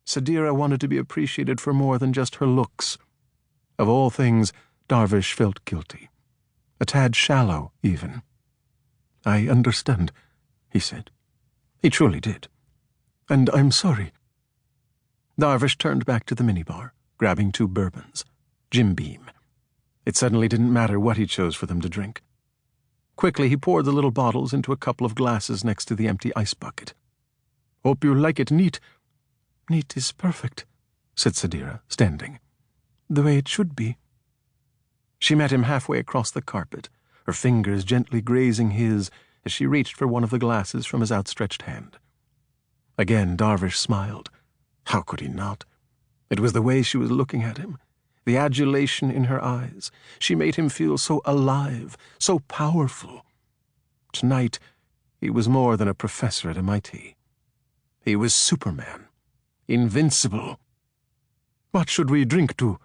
Sadira wanted to be appreciated for more than just her looks. Of all things, Darvish felt guilty. A tad shallow, even. "I understand," he said. He truly did. "And I'm sorry." Darvish turned back to the minibar, grabbing 2 bourbons. Jim Beam. It suddenly didn't matter what he chose for them to drink. Quickly, he poured the little bottles into a couple of glasses next to the empty ice bucket. "Hope you like it neat." "Neat is perfect," said Sadira, standing. "The way it should be." She met him halfway across the carpet, her fingers gently grazing his as she reached for one of the glasses from his outstretched hand. Again, Darvish smiled. How could he not? It was the way she was looking at him, the adulation in her eyes. She made him feel so alive, so powerful. Tonight, he was more than a professor at MIT. He was Superman. Invincible. "What should we drink to?"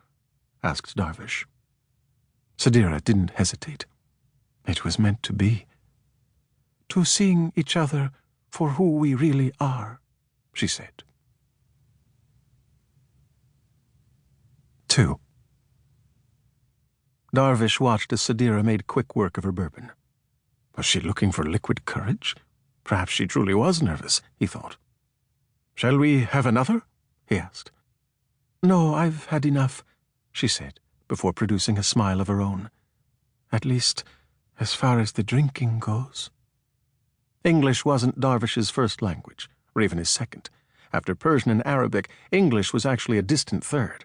asked Darvish. Sadira didn't hesitate. It was meant to be. "To seeing each other for who we really are," she said. 2. Darvish watched as Sadira made quick work of her bourbon. Was she looking for liquid courage? Perhaps she truly was nervous, he thought. "Shall we have another?" he asked. "No, I've had enough," she said, before producing a smile of her own. "At least, as far as the drinking goes." English wasn't Darvish's first language, or even his second. After Persian and Arabic, English was actually a distant third.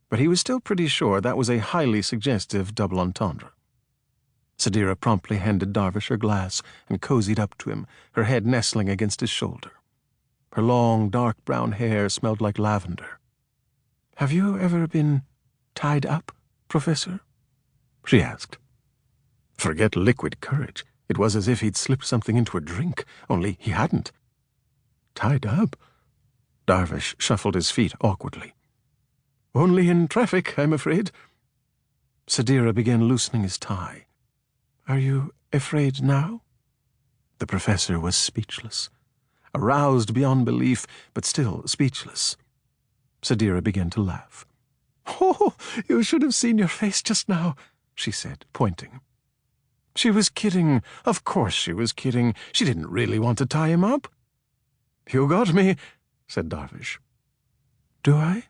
But he was still pretty sure that was a highly suggestive double entendre. Sadira promptly handed Darvish her glass and cozied up to him, her head nestling against his shoulder. Her long, dark brown hair smelled like lavender. "Have you ever been tied up, Professor?" she asked. Forget liquid courage. It was as if he'd slipped something into a drink, only he hadn't. "Tied up?" Darvish shuffled his feet awkwardly. "Only in traffic, I'm afraid." Sadira began loosening his tie. "Are you afraid now?" The professor was speechless. Aroused beyond belief, but still speechless. Sadira began to laugh. "Oh, you should have seen your face just now," she said, pointing. She was kidding. Of course she was kidding. She didn't really want to tie him up. "You got me," said Darvish. "Do I?"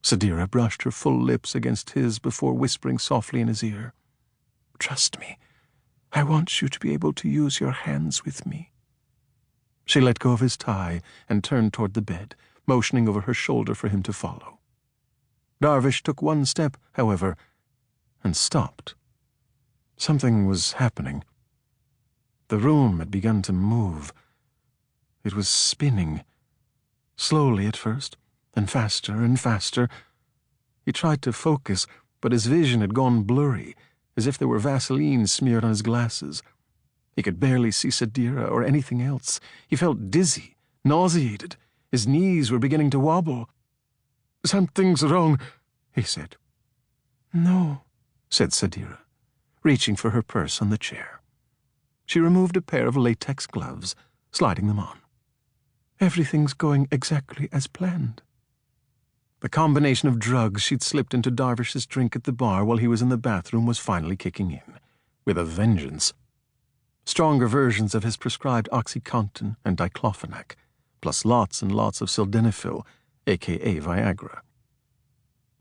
Sadira brushed her full lips against his before whispering softly in his ear. "Trust me. I want you to be able to use your hands with me." She let go of his tie and turned toward the bed, motioning over her shoulder for him to follow. Darvish took one step, however, and stopped. Something was happening. The room had begun to move. It was spinning. Slowly at first, and faster and faster. He tried to focus, but his vision had gone blurry, as if there were Vaseline smeared on his glasses. He could barely see Sadira or anything else. He felt dizzy, nauseated. His knees were beginning to wobble. "Something's wrong," he said. "No," said Sadira, reaching for her purse on the chair. She removed a pair of latex gloves, sliding them on. "Everything's going exactly as planned." The combination of drugs she'd slipped into Darvish's drink at the bar while he was in the bathroom was finally kicking in, with a vengeance. Stronger versions of his prescribed OxyContin and diclofenac, plus lots and lots of sildenafil, a.k.a. Viagra.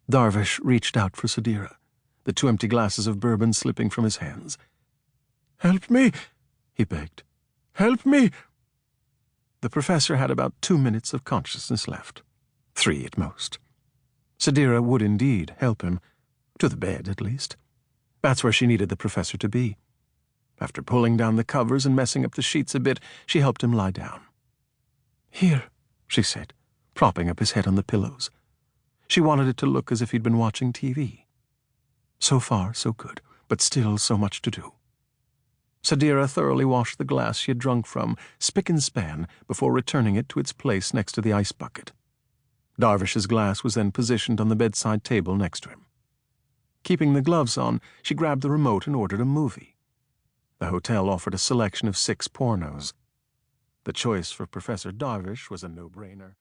Darvish reached out for Sadira, the 2 empty glasses of bourbon slipping from his hands. "Help me," he begged. "Help me." The professor had about 2 minutes of consciousness left. 3 at most. Sadira would indeed help him, to the bed at least. That's where she needed the professor to be. After pulling down the covers and messing up the sheets a bit, she helped him lie down. "Here," she said, propping up his head on the pillows. She wanted it to look as if he'd been watching TV. So far, so good, but still so much to do. Sadira thoroughly washed the glass she had drunk from, spick and span, before returning it to its place next to the ice bucket. Darvish's glass was then positioned on the bedside table next to him. Keeping the gloves on, she grabbed the remote and ordered a movie. The hotel offered a selection of 6 pornos. The choice for Professor Darvish was a no-brainer.